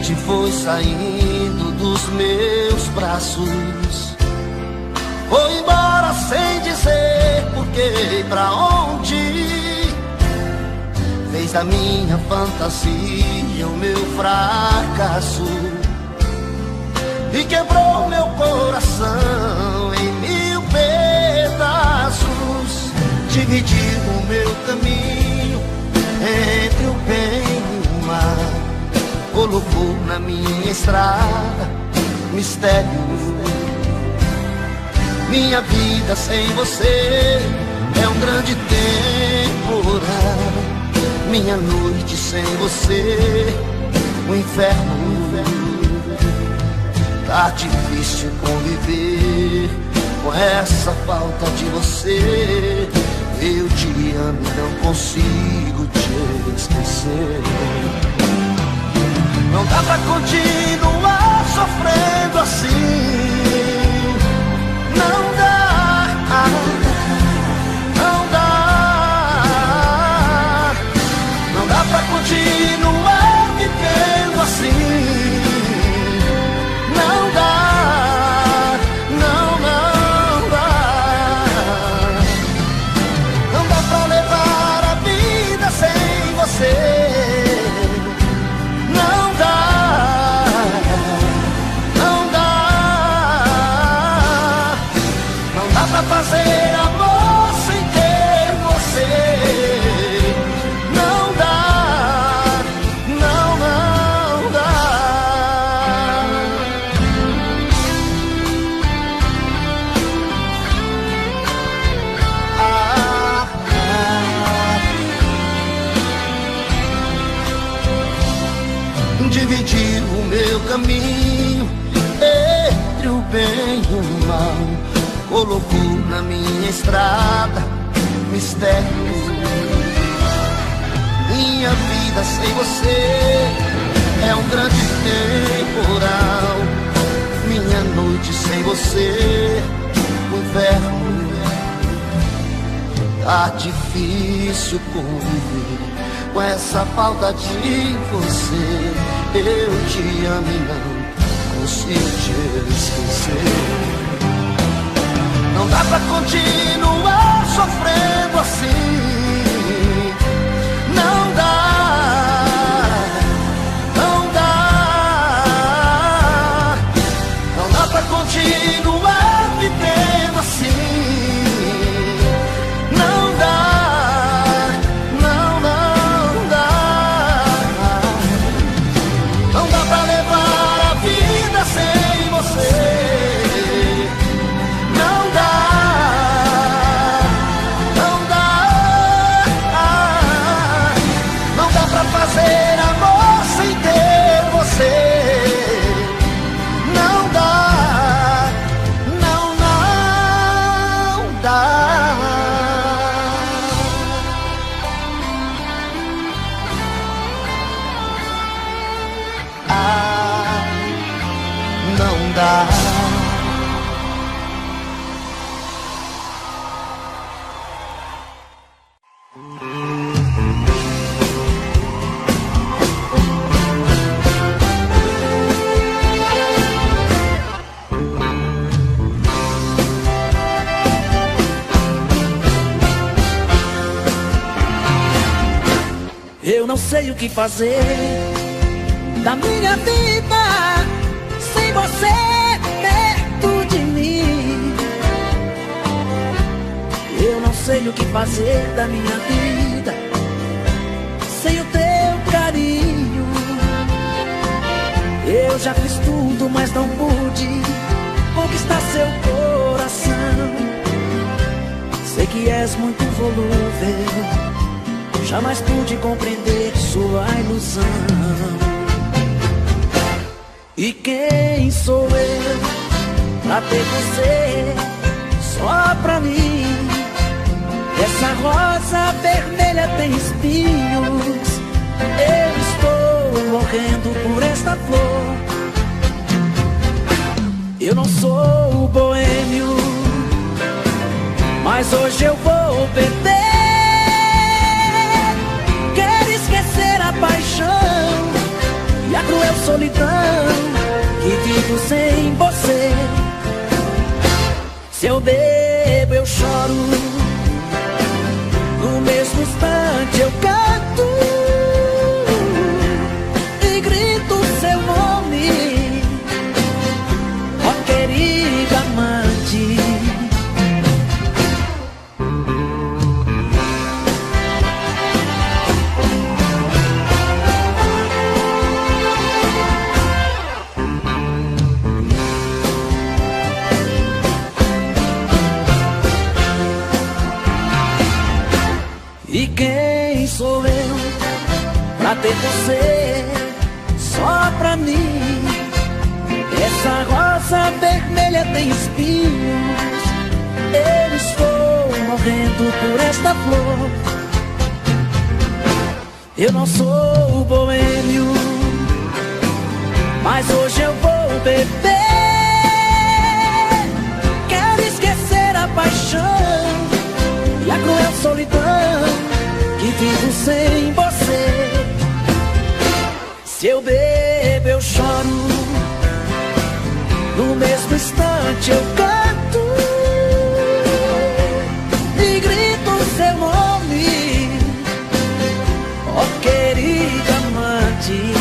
noite foi saindo dos meus braços, foi embora sem dizer porquê e pra onde. Fez da minha fantasia o meu fracasso e quebrou meu coração em mil pedaços. Dividiu o meu caminho entre o bem e o mal, colocou na minha estrada mistério. Minha vida sem você é um grande temporal, minha noite sem você um inferno. Tá difícil conviver com essa falta de você. Eu te amo e não consigo te esquecer. Não dá pra continuar sofrendo assim. Não dá, não dá. Não dá pra continuar vivendo assim. Não dá, não, não dá. Não dá pra levar a vida sem você. Não dá, não dá. Não dá pra fazer amor sem ter você. Não dá, não, não dá. Dividiu o meu caminho entre o bem e o mal, colocou na minha estrada mistério. Minha vida sem você é um grande temporal, minha noite sem você um inferno. Tá difícil conviver com essa falta de você. Eu te amo e não consigo te esquecer. Não dá pra continuar sofrendo assim. Não dá, não dá. Não dá pra continuar vivendo assim. Não dá, não, não dá. Não dá pra levar a vida sem você. Não dá, não dá. Não dá pra fazer amor sem ter você. Não dá, não, não dá. Não dá. Eu não sei o que fazer da minha vida sem você perto de mim. Eu não sei o que fazer da minha vida sem o teu carinho. Eu já fiz tudo, mas não pude conquistar seu coração. Sei que és muito volúvel, jamais pude compreender sua ilusão. E quem sou eu pra ter você só pra mim? Essa rosa vermelha tem espinhos, eu estou morrendo por esta flor. Eu não sou boêmio, mas hoje eu vou perder. Quero esquecer a paixão e a cruel solidão que vivo sem você. Se eu bebo, eu choro, no mesmo instante eu canto e grito seu nome, ó querida amante. E quem sou eu pra ter você só pra mim? Essa rosa vermelha tem espinhos, eu estou morrendo por esta flor. Eu não sou boêmio, mas hoje eu vou beber. Quero esquecer a paixão e a cruel solidão que vivo sem você. Se eu bebo, eu choro, no mesmo instante eu canto e grito seu nome, ó querida amante.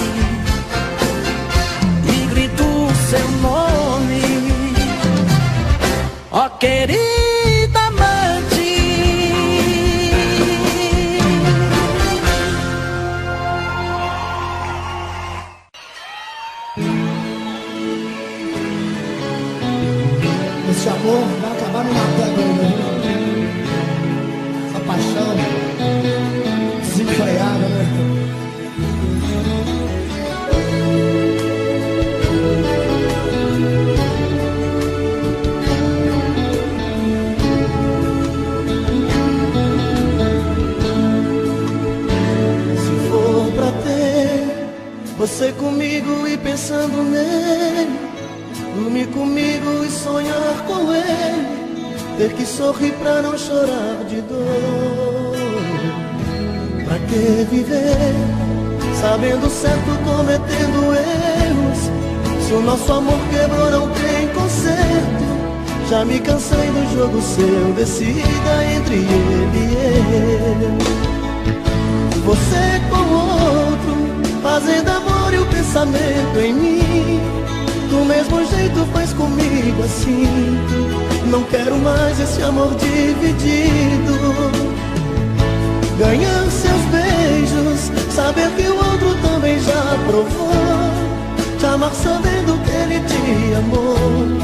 E grito seu nome, ó querida amante. Esse amor vai acabar me matando ainda. Essa paixão desenfreada, né? Se for pra ter você comigo e pensando nele, dormir comigo e sonhar com ele, ter que sorrir pra não chorar de dor. Pra que viver sabendo certo, cometendo erros? Se o nosso amor quebrou, não tem conserto. Já me cansei do jogo seu, decida entre ele e eu. Você com outro, fazendo amor e o pensamento em mim. Do mesmo jeito faz comigo assim. Não quero mais esse amor dividido. Ganhar seus beijos, saber que o outro também já provou. Te amar sabendo que ele te amou.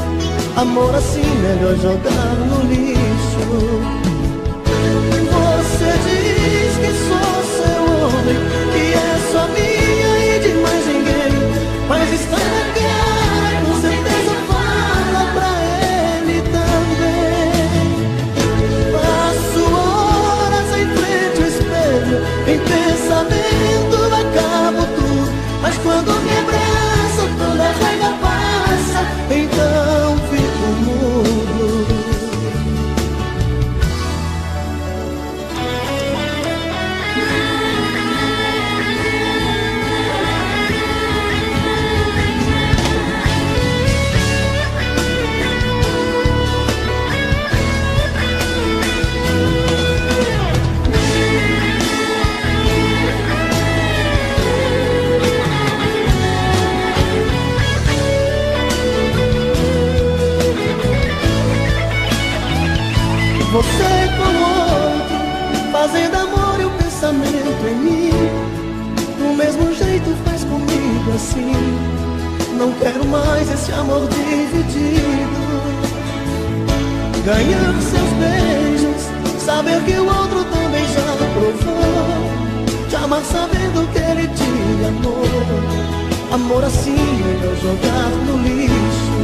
Amor assim melhor jogar no lixo. Você diz que sou seu homem, que é só minha e de mais ninguém, mas está na cara, com certeza fala pra ele também. Passo horas em frente ao espelho, em pensamento acabo tudo, mas quando me abraça toda a raiva passa, então fico mudo. Você com outro, fazendo amor e o pensamento em mim. Do mesmo jeito faz comigo assim. Não quero mais esse amor dividido. Ganhar seus beijos, saber que o outro também já provou. Te amar sabendo que ele te amou. Amor assim melhor jogar no lixo.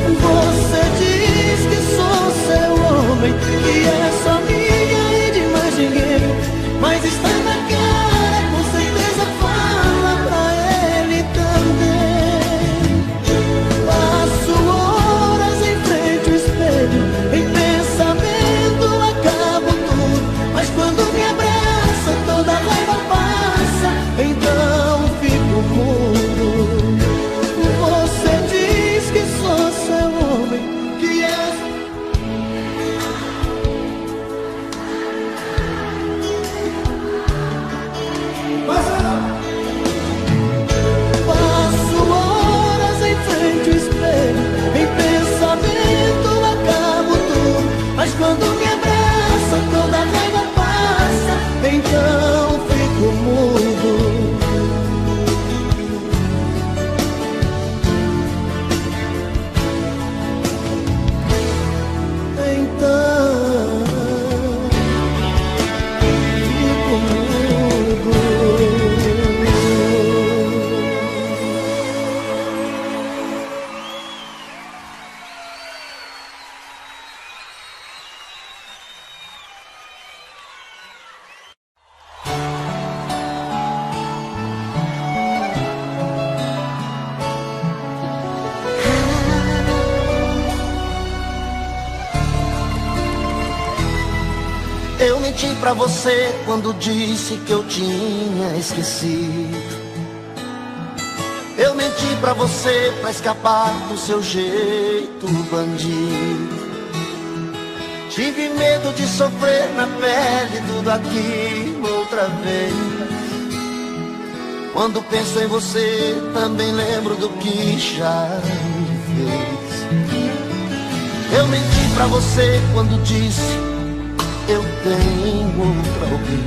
Você diz que sou seu homem, que é só minha e de mais ninguém, mas está na cara, com certeza fala pra ele também. Passo horas em frente ao espelho, em pensamento acabo tudo, mas quando me abraça toda a raiva passa, então fico mudo. Eu menti pra você quando disse que eu tinha esquecido. Eu menti pra você pra escapar do seu jeito bandido. Tive medo de sofrer na pele tudo aquilo outra vez. Quando penso em você, também lembro do que já me fez. Eu menti pra você quando disse eu tenho outro alguém.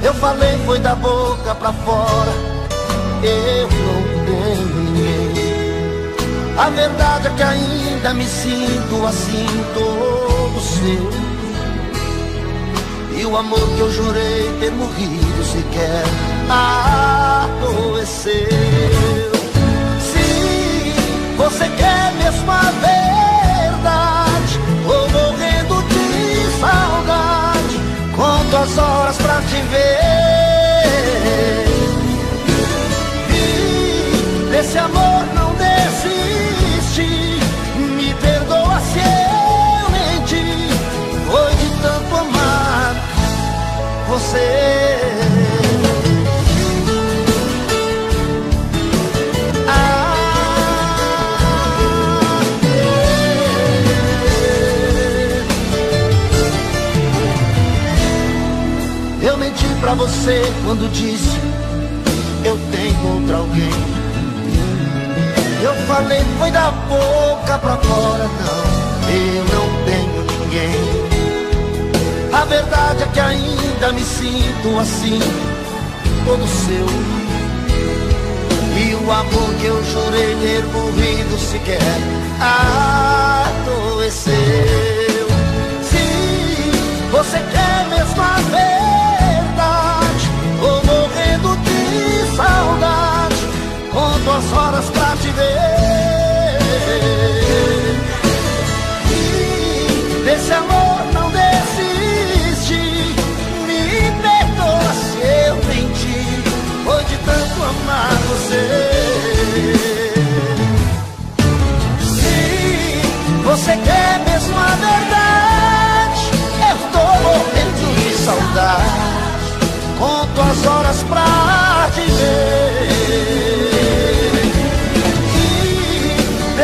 Eu falei foi da boca pra fora, eu não tenho ninguém. A verdade é que ainda me sinto assim, todo seu. E o amor que eu jurei ter morrido sequer adoeceu. Se você quer mesmo a verdade, tô morrendo de saudade, conto as horas pra te ver. E desse amor não desiste, me perdoa se eu menti, foi de tanto amar você. Eu menti pra você quando disse eu tenho outro alguém. Eu falei foi da boca pra fora, não, eu não tenho ninguém. A verdade é que ainda me sinto assim, todo seu. E o amor que eu jurei ter morrido sequer adoeceu. Se você quer mesmo a verdade, tô morrendo de saudade, conto as horas pra te ver. E desse amor não desiste, me perdoa se eu menti, foi de tanto amar você. Se você quer mesmo a verdade, eu tô morrendo de saudade, conto as horas pra te ver.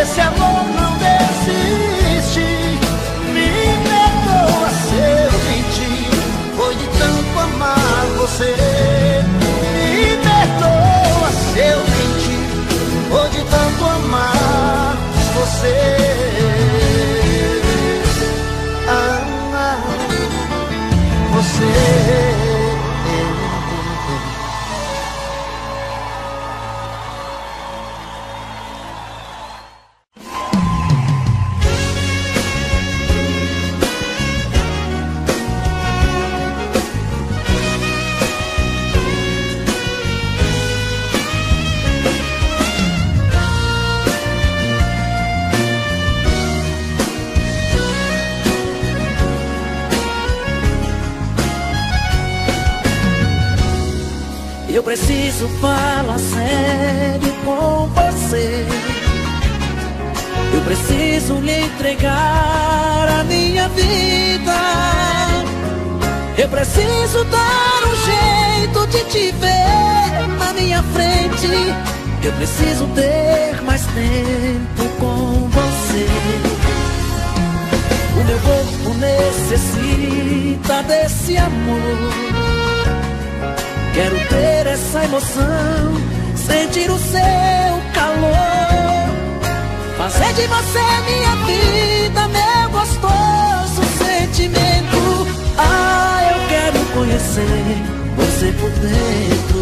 Esse amor não desiste, me perdoa se eu menti, foi de tanto amar você. Me perdoa se eu menti, foi de tanto amar você. Amar você. Eu preciso falar sério com você. Eu preciso lhe entregar a minha vida. Eu preciso dar um jeito de te ver na minha frente. Eu preciso ter mais tempo com você. O meu corpo necessita desse amor. Quero ter essa emoção, sentir o seu calor, fazer de você minha vida, meu gostoso sentimento. Ah, eu quero conhecer você por dentro.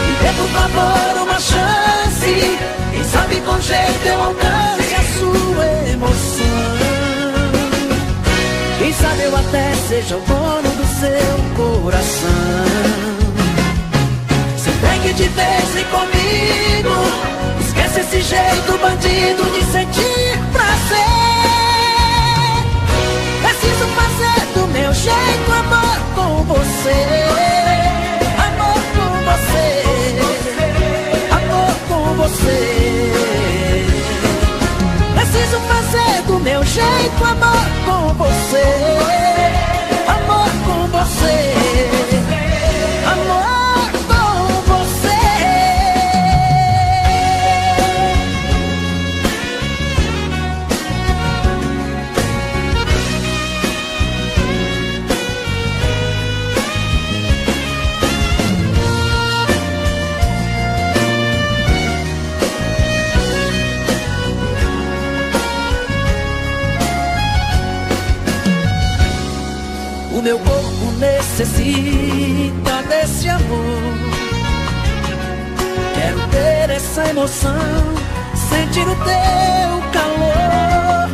Me dê por favor uma chance, quem sabe com jeito eu alcance a sua emoção. Quem sabe eu até seja o dono do seu coração. Se pegue de vez e comigo, esquece esse jeito bandido de sentir prazer. Preciso fazer do meu jeito amor com você. Amor com você. Amor com você. Preciso fazer do meu jeito, amor com você. Amor com você. Amor com você. O meu corpo necessita desse amor. Quero ter essa emoção, sentir o teu calor,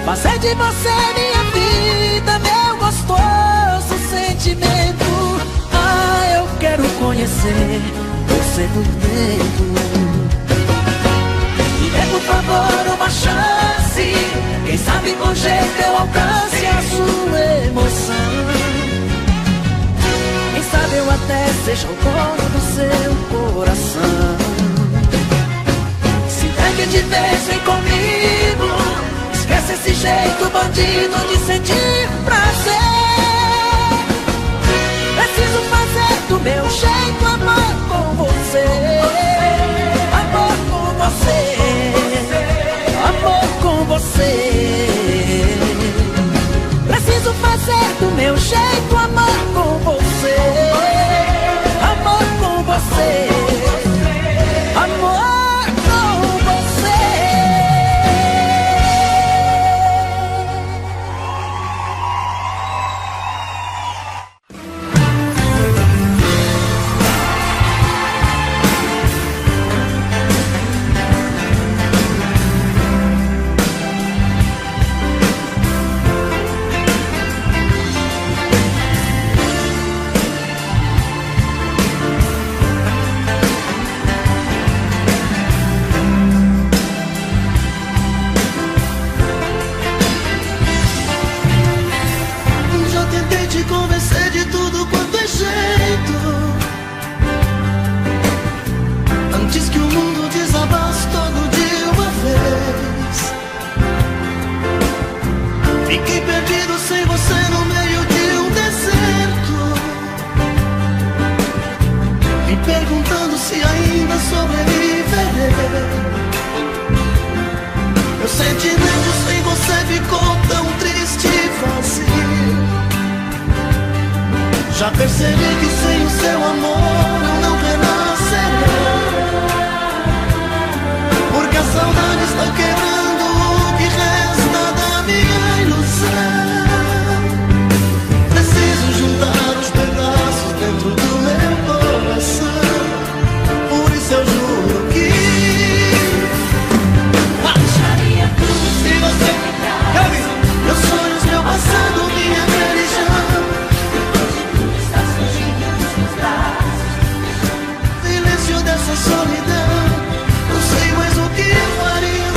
fazer de você minha vida, meu gostoso sentimento. Ah, eu quero conhecer você por dentro. Me dê por favor uma chance, quem sabe com jeito eu alcance a sua emoção. Quem sabe eu até seja o dono do seu coração. Se der que de vez vem comigo, esquece esse jeito bandido de sentir prazer. Preciso fazer do meu jeito, amor com você. Amor com você. Amor com você. Preciso fazer do meu jeito, amor com você. Amor com você. Amor com você. Perguntando se ainda sobreviverei. Meu sentimento sem você ficou tão triste e vazio. Já percebi que sem o seu amor eu não renascerei, porque a saudade está quebrando o que resta da minha ilusão. Preciso juntar os pedaços dentro do meu coração. Por isso eu juro que deixaria tudo se você ficar. Meus sonhos, meu passado, minha religião. Depois de tudo está surgindo nos meus braços. Silêncio dessa solidão. Não sei mais o que eu faria.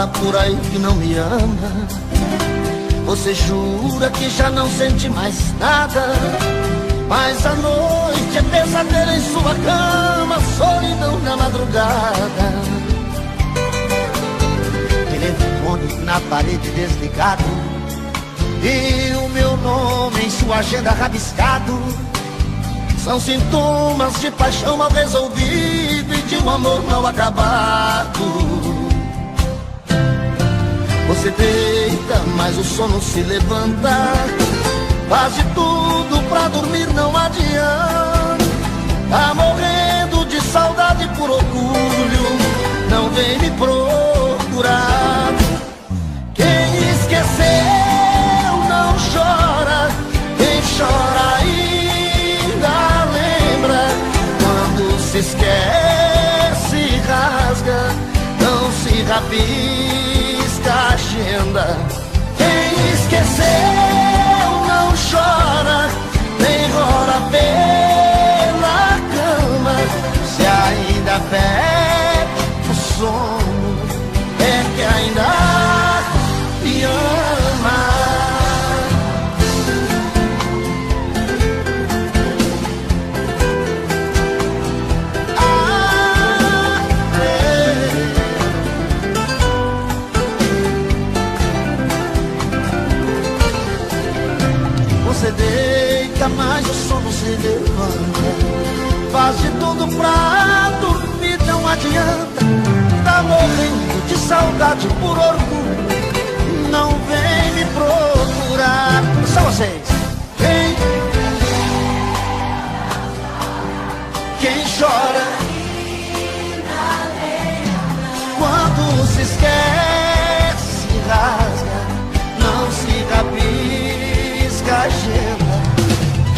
fala por aí que não me ama. Você jura que já não sente mais nada, mas a noite é pesadelo em sua cama, solidão na madrugada. Telefone na parede desligado e o meu nome em sua agenda rabiscado. São sintomas de paixão mal resolvido e de um amor mal acabado. Você deita, mas o sono se levanta, faz de tudo pra dormir, não adianta. Tá morrendo de saudade por orgulho, não vem me procurar. Quem esqueceu não chora, quem chora ainda lembra. Quando se esquece, rasga, não se rabisca a agenda. Quem esqueceu não chora, nem rola pela cama. Se ainda perde o sono, é que ainda me ama. Você deita, mas o sono se levanta, faz de tudo pra dormir, não adianta. Tá morrendo de saudade por orgulho, não vem me procurar. Só vocês. Quem chora quando se esquece, rasga, não se rabisca a agenda.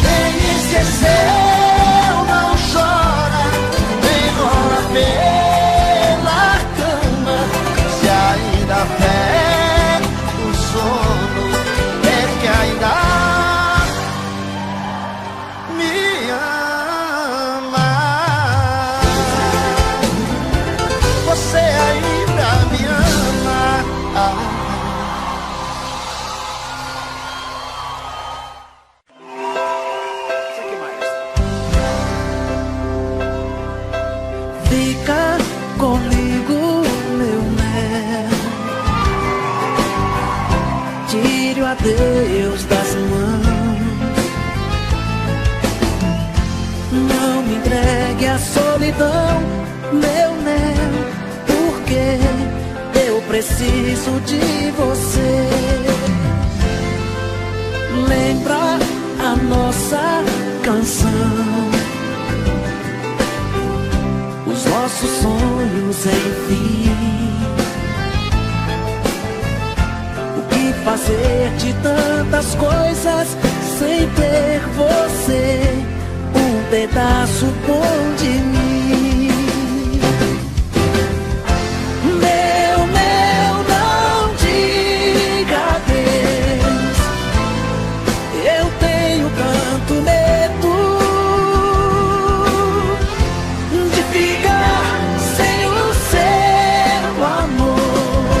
Quem esqueceu não chora, nem rola pela cama. Se ainda perde o sono, é que ainda me ama. Você ainda me ama. Fica comigo, meu mel, tire o adeus das mãos. Não me entregue à solidão, meu mel, porque eu preciso de você. Lembra a nossa canção, os nossos sonhos, enfim. O que fazer de tantas coisas sem ter você, um pedaço bom de mim. Meu, não diga adeus. Eu tenho tanto medo de ficar sem o seu amor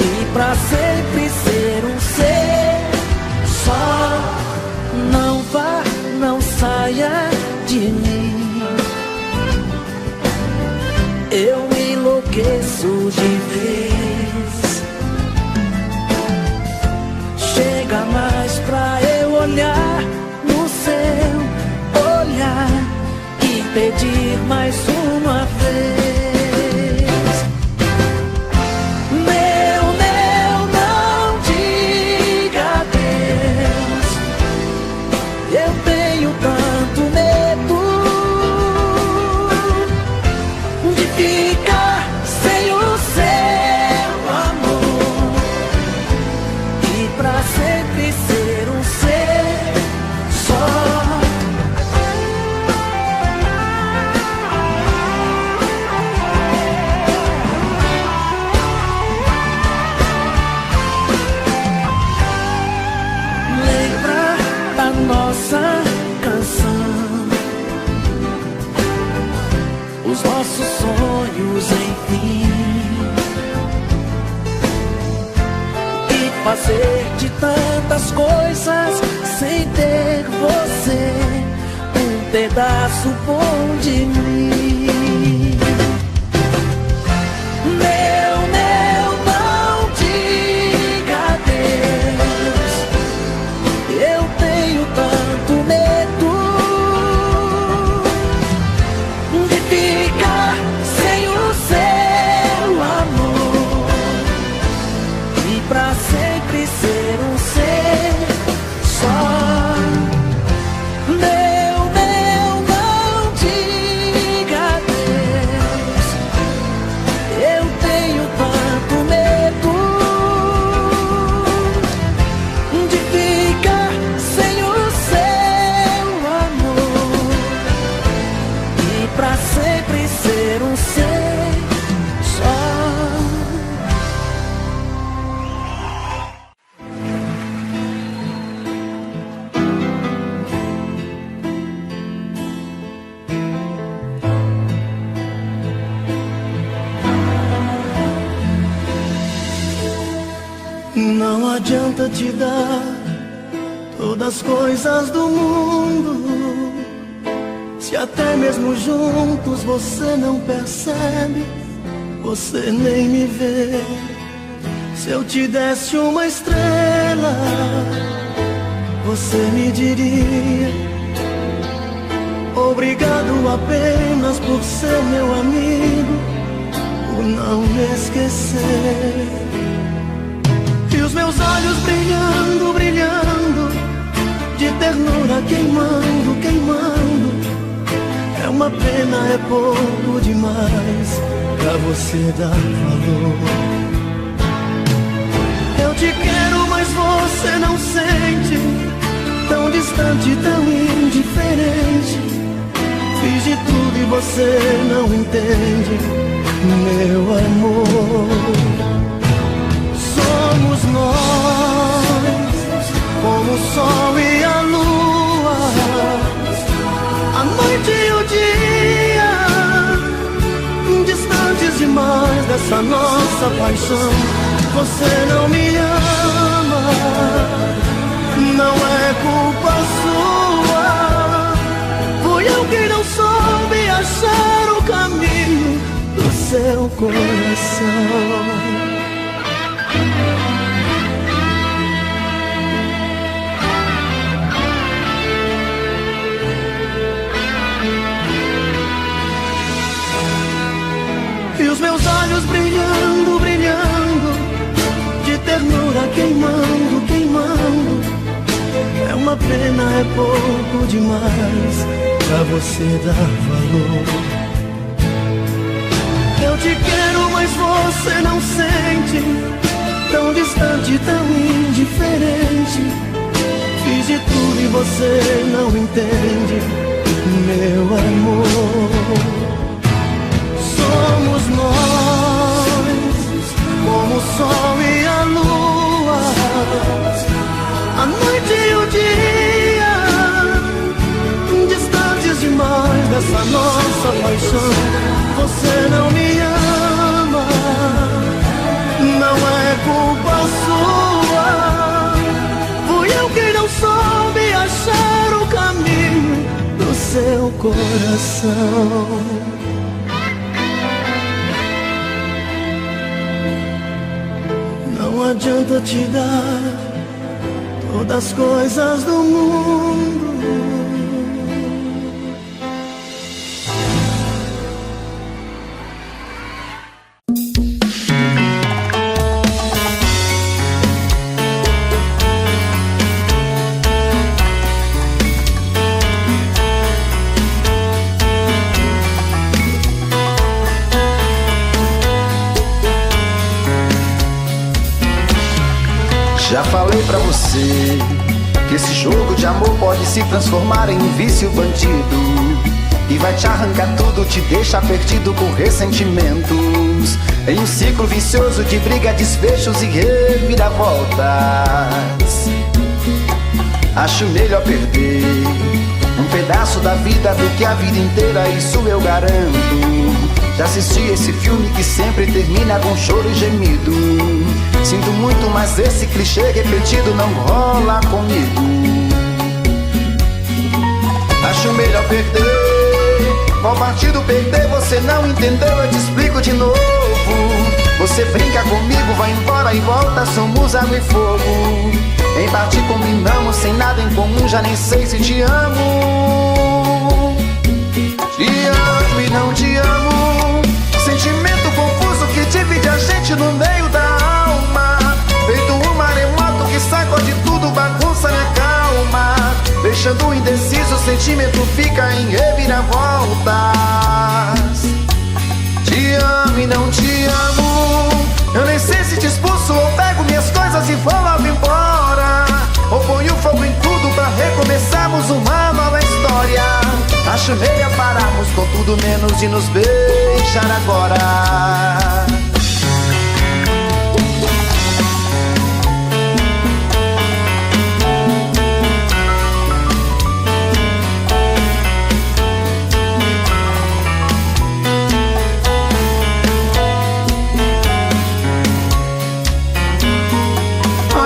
e pra sempre ser um ser só. Não vá, não saia de mim. Eu enlouqueço de vez. Chega mais pra eu olhar no seu olhar e pedir mais uma vez. Meu, não diga adeus. Eu tenho tanto medo de ficar sem o seu fazer de tantas coisas sem ter você, um pedaço bom de mim. Meu, não diga adeus. Eu tenho tanto medo de ficar sem o seu amor e pra sempre ser um ser só. Meu, não diga adeus. Eu tenho tanto medo de ficar sem o seu amor e pra sempre ser um ser só. Não adianta te dar todas as coisas do mundo, se até mesmo juntos você não percebe, você nem me vê. Se eu te desse uma estrela, você me diria obrigado apenas por ser meu amigo, por não me esquecer. E os meus olhos brilhando, brilhando, de ternura queimando, queimando. É uma pena, é pouco demais pra você dar valor. Eu te quero, mas você não sente, tão distante, tão indiferente. Fiz de tudo e você não entende, meu amor. Somos nós, como o sol e a lua, a noite e o dia, distantes demais dessa nossa paixão. Você não me ama, não é culpa sua. Fui eu que não soube achar o caminho do seu coração. E os meus olhos brilhando, brilhando, de ternura queimando, queimando. É uma pena, é pouco demais pra você dar valor. Eu te quero, mas você não sente, tão distante, tão indiferente. Fiz de tudo e você não entende, meu amor. Somos nós, como o sol e a lua, a noite e o dia, distantes demais dessa nossa paixão. Você não me ama, não é culpa sua. Fui eu que não soube achar o caminho do seu coração. Não adianta te dar todas as coisas do mundo. Já falei pra você que esse jogo de amor pode se transformar em um vício bandido e vai te arrancar tudo, te deixar perdido com ressentimentos, em um ciclo vicioso de briga, desfechos e reviravoltas. Acho melhor perder um pedaço da vida do que a vida inteira, isso eu garanto. Já assisti esse filme que sempre termina com choro e gemido. Sinto muito, mas mas esse clichê repetido não rola comigo. Acho melhor perder. Qual partido perder? Você não entendeu, eu te explico de novo. Você brinca comigo, vai embora e volta, somos água e fogo. Em parte combinamos, sem nada em comum, já nem sei se te amo. Te amo e não te amo. Sentimento confuso que divide a gente no meio da alma. Feito um maremoto que sacode tudo, bagunça minha calma. Deixando indeciso, o sentimento fica em reviravoltas. Te amo e não te amo. Eu nem sei se te expulso ou pego minhas coisas e vou logo embora, ou ponho fogo em tudo pra recomeçarmos uma nova história. Acho melhor pararmos com tudo menos de nos beijar agora.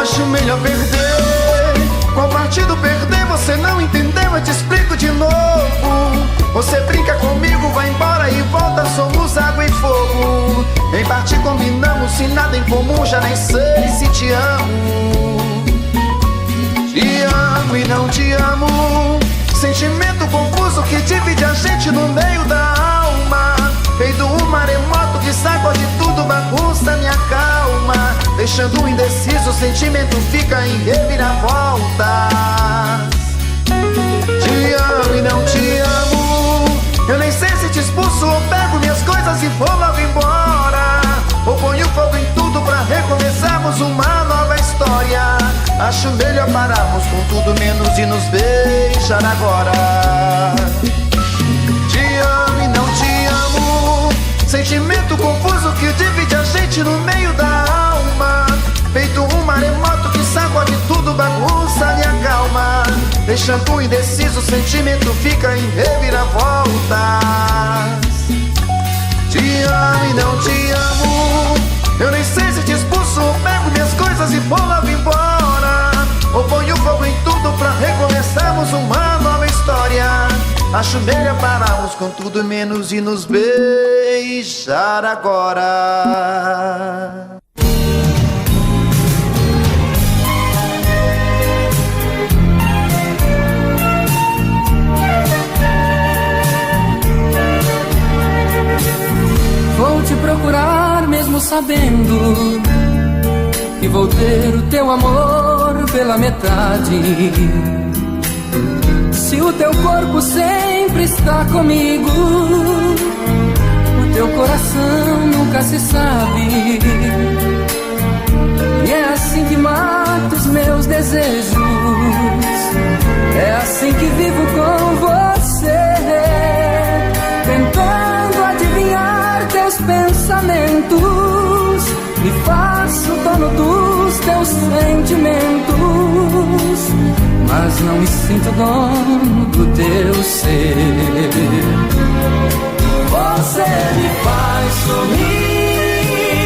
Acho melhor perder. Qual partido perder? Você não entendeu, eu te explico de novo. Você brinca comigo, vai embora e volta, somos água e fogo. Em parte combinamos, sem nada em comum, já nem sei se te amo. Te amo e não te amo. Sentimento confuso que divide a gente no meio da alma. Feito um maremoto que sacode tudo, bagunça minha calma. Deixando indeciso, o sentimento fica em reviravoltas. Te amo e não te amo. Eu nem sei se te expulso ou pego minhas coisas e vou logo embora, ou ponho fogo em tudo pra recomeçarmos uma nova história. Acho melhor pararmos com tudo menos de nos beijar agora. Te amo e não te amo. Sentimento confuso que divide a gente no meio da alma. Feito um maremoto que sacode tudo, bagunça minha calma. Deixando indeciso, o sentimento fica em reviravoltas. Te amo e não te amo. Eu nem sei se te expulso ou pego minhas coisas e vou logo embora, ou ponho fogo em tudo pra recomeçarmos uma nova história. Acho melhor pararmos com tudo menos de nos beijar agora. Vou te procurar mesmo sabendo que vou ter o teu amor pela metade. Se o teu corpo sempre está comigo, o teu coração nunca se sabe. E é assim que mato os meus desejos, é assim que vivo com você, tentando adivinhar teus pensamentos. Me faço dono dos teus sentimentos, mas não me sinto dono do teu ser. Você me faz sorrir,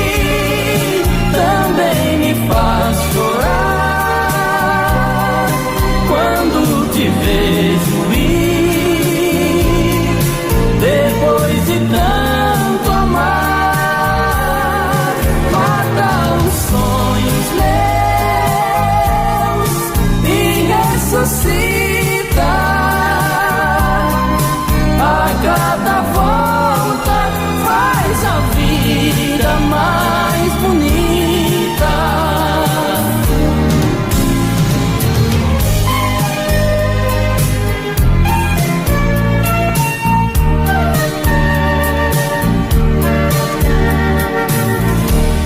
também me faz chorar. Quando te vejo ir, depois de tanto amar, mata os sonhos meus e ressuscita. A cada volta faz a vida mais bonita.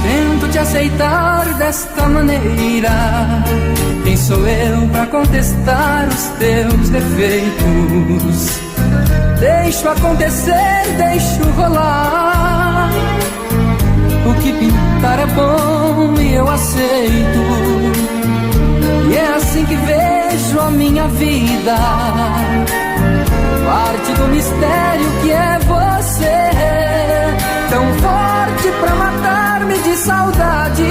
Tento te aceitar desta maneira. Quem sou eu pra contestar os teus defeitos? Deixo acontecer, deixo rolar. O que pintar é bom e eu aceito. E é assim que vejo a minha vida, parte do mistério que é você. Tão forte pra matar-me de saudade,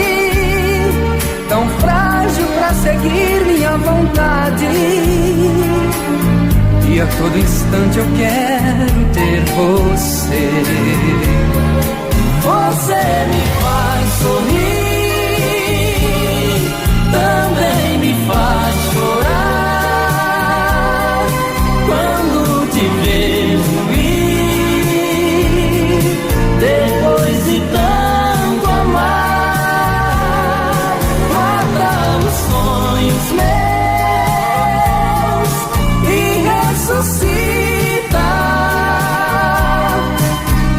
tão tão frágil pra seguir minha vontade. E a todo instante eu quero ter você. Você me faz sorrir, também me faz chorar. Quando te vejo ir, depois de tanto amar, mata os sonhos meus e ressuscita.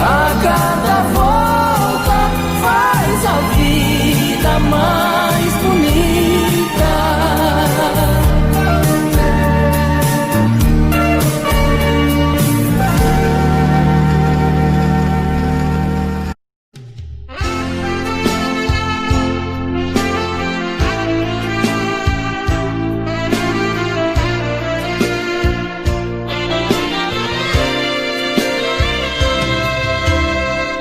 A cada volta faz a vida mais bonita.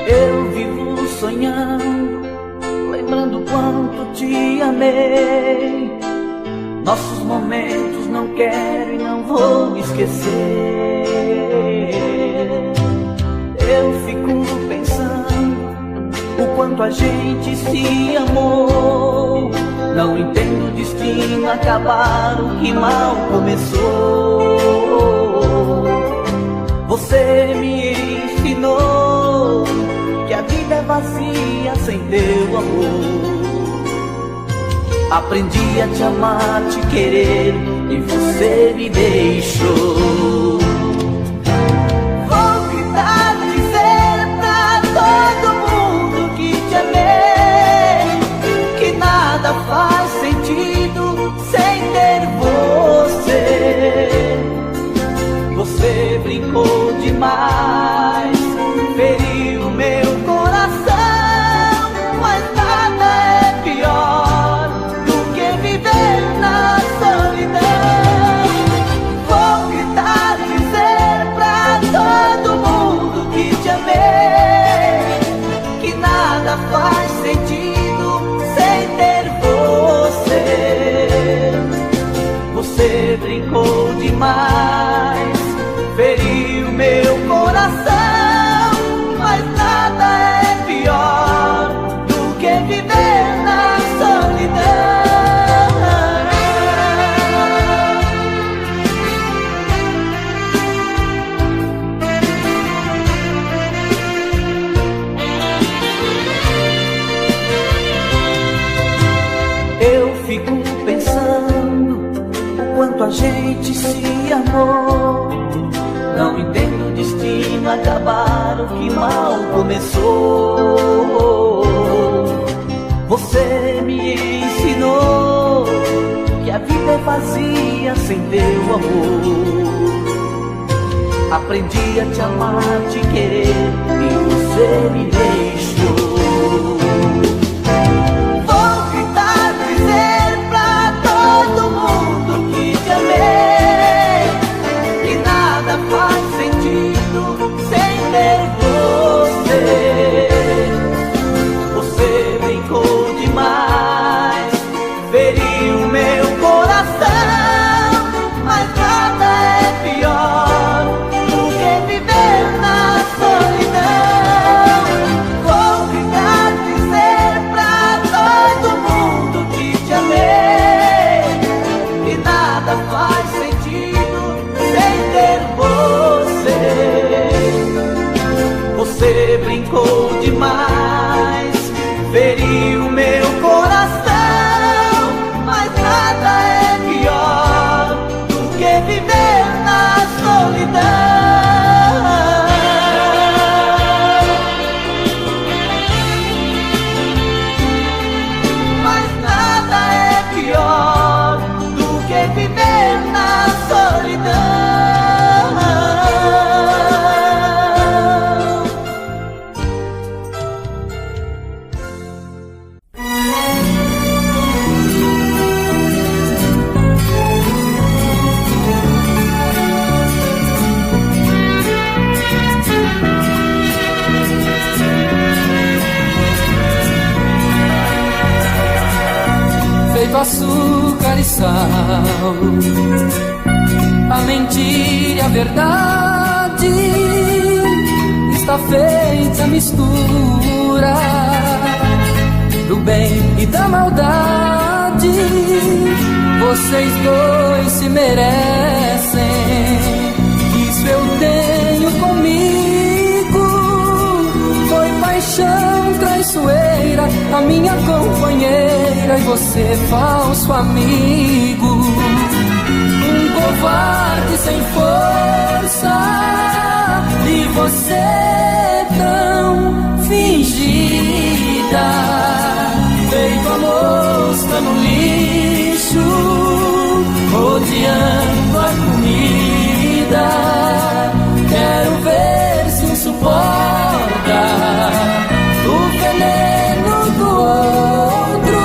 Eu vivo sonhando, lembrando quanto te amei. Nossos momentos não quero e não vou esquecer. Eu fico pensando o quanto a gente se amou. Não entendo o destino acabar o que mal começou. Você me ensinou que a vida é vazia sem teu amor. Aprendi a te amar, te querer e você me deixou. Vou gritar, dizer pra todo mundo que te amei, que nada faz sentido sem ter você. Você brincou demais, feriu meu coração, mas nada é pior do que viver na solidão. Vou gritar, dizer pra todo mundo que te amei, que nada faz sentido sem ter você. Você brincou demais, feriu meu coração, mas nada é pior do que viver na solidão. Eu fico pensando o quanto a gente se amou. Não entendo o destino acabar o que mal começou. Você me ensinou que a vida é vazia sem teu amor. Aprendi a te amar, te querer e você me deixou. Vou gritar, dizer pra todo mundo que te amei, que nada faz sentido sem ter você. Você brincou demais, feriu meu coração, mas nada é pior do que viver na solidão. Vou gritar, dizer pra todo mundo que te amei, que nada faz sentido sem ter você. Você brincou demais, feriu meu coração, mas nada é pior do que viver na solidão. Mas nada é pior do que viver na feito açúcar e sal. A mentira e a verdade está feita a mistura do bem e da maldade. Vocês dois se merecem. Isso eu tenho comigo. Foi paixão traiçoeira, a minha companheira, e você falso amigo. Um covarde sem força, e você tão fingida, feito a mosca no lixo, odiando a comida. Quero ver se suporta o veneno do outro.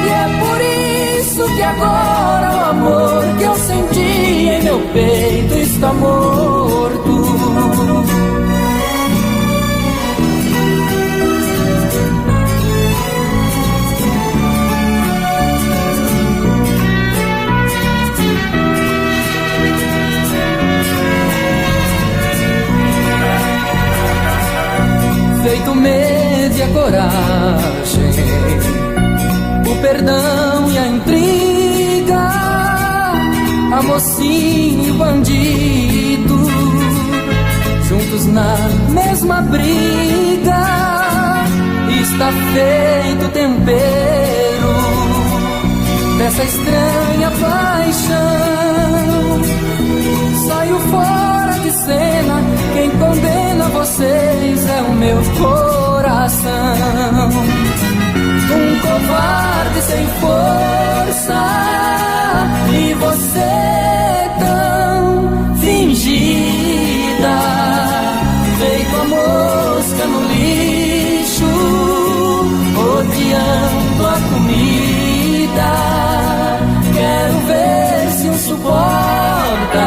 E é por isso que agora o amor que eu senti em meu peito está morto. Feito o medo e a coragem, o perdão e a intriga, a mocinha e o bandido, juntos na mesma briga. Está feito o tempero dessa estranha paixão. Saiu fora de cena, quem condena vocês é o meu coração. Um covarde sem força, e você tão fingida, feito a mosca no lixo, odiando a comida. Quero ver se suporta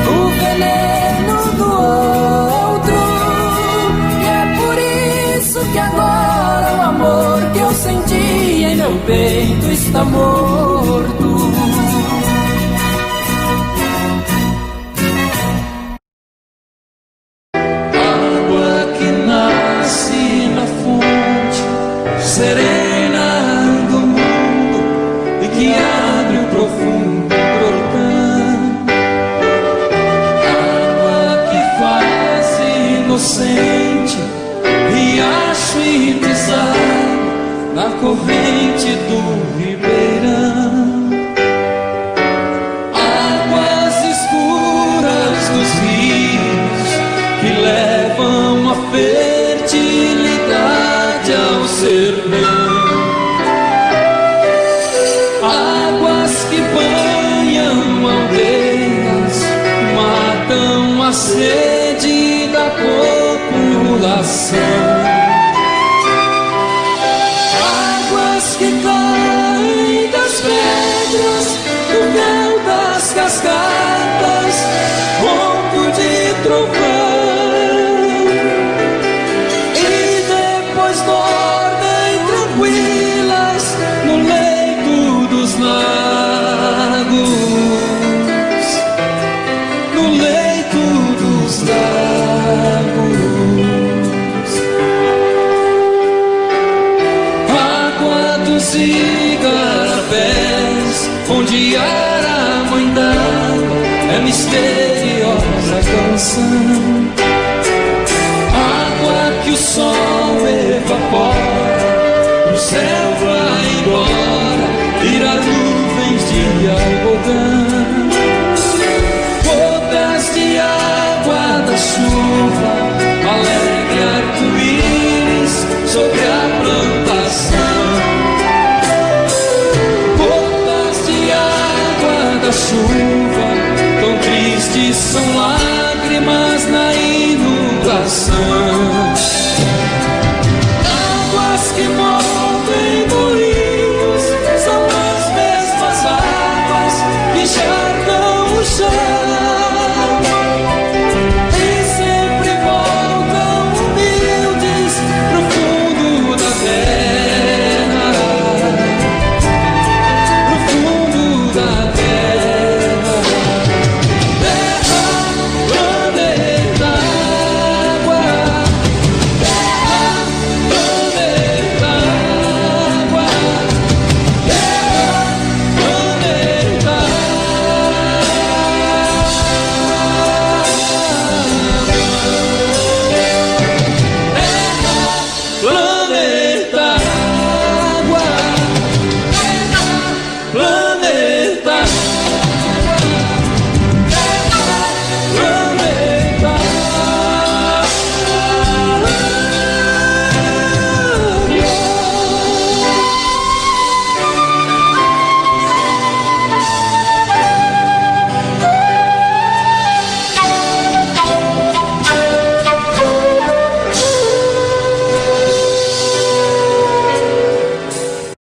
o veneno do outro. E é por isso que agora o amor que eu senti em meu peito está morto. Água que nasce na fonte serena do mundo e que abre o profundo portão. Água que faz inocente riacho e pisar na corrente do ribeirão. Águas escuras dos rios que levam a fertilidade ao sertão. Águas que banham aldeias, matam a sede da população. Águas que caem das pedras, do véu das cascatas, ronco de trovão, e depois dormem tranquilas no leito dos lagos, no leito dos lagos. Água dos igarapés, onde era a mãe d'água, é misteriosa canção. Água que o sol evapora, o céu vai embora, virar nuvens de algodão. Gotas de água da chuva, alegre arco-íris sobre a plantação. Gotas de água da chuva, tão tristes são lágrimas na inundação. Águas que morrem